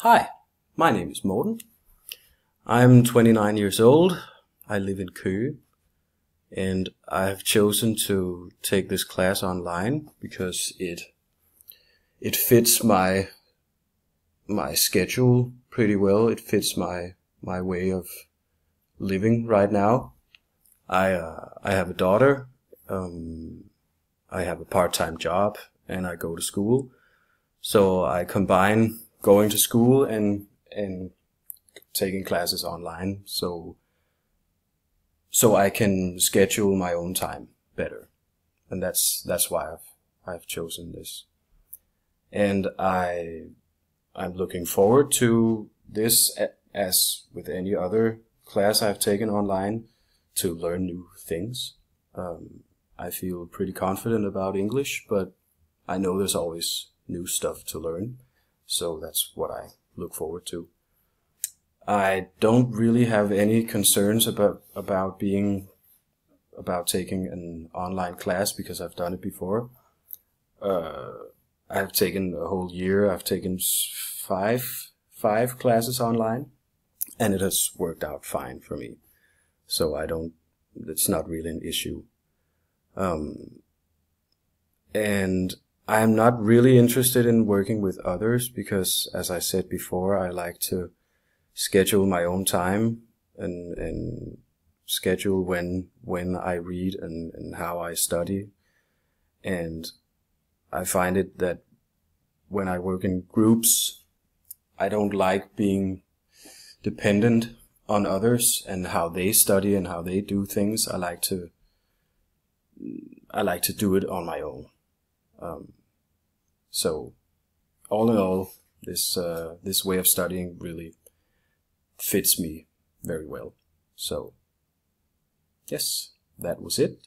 Hi, my name is Morten. I'm 29 years old. I live in Køge, and I have chosen to take this class online because it fits my schedule pretty well. It fits my way of living right now. I have a daughter. I have a part-time job, and I go to school. So I combine going to school and taking classes online, so I can schedule my own time better, and that's why I've chosen this. And I'm looking forward to this, as with any other class I've taken online, to learn new things. I feel pretty confident about English, but I know there's always new stuff to learn, so that's what I look forward to. I don't really have any concerns about taking an online class because I've done it before. I've taken a whole year. I've taken five classes online, and it has worked out fine for me. So it's not really an issue. And I'm not really interested in working with others because, as I said before, I like to schedule my own time and schedule when I read and how I study. And I find it that when I work in groups, I don't like being dependent on others and how they study and how they do things. I like to do it on my own. So all in all, this way of studying really fits me very well. So yes, that was it.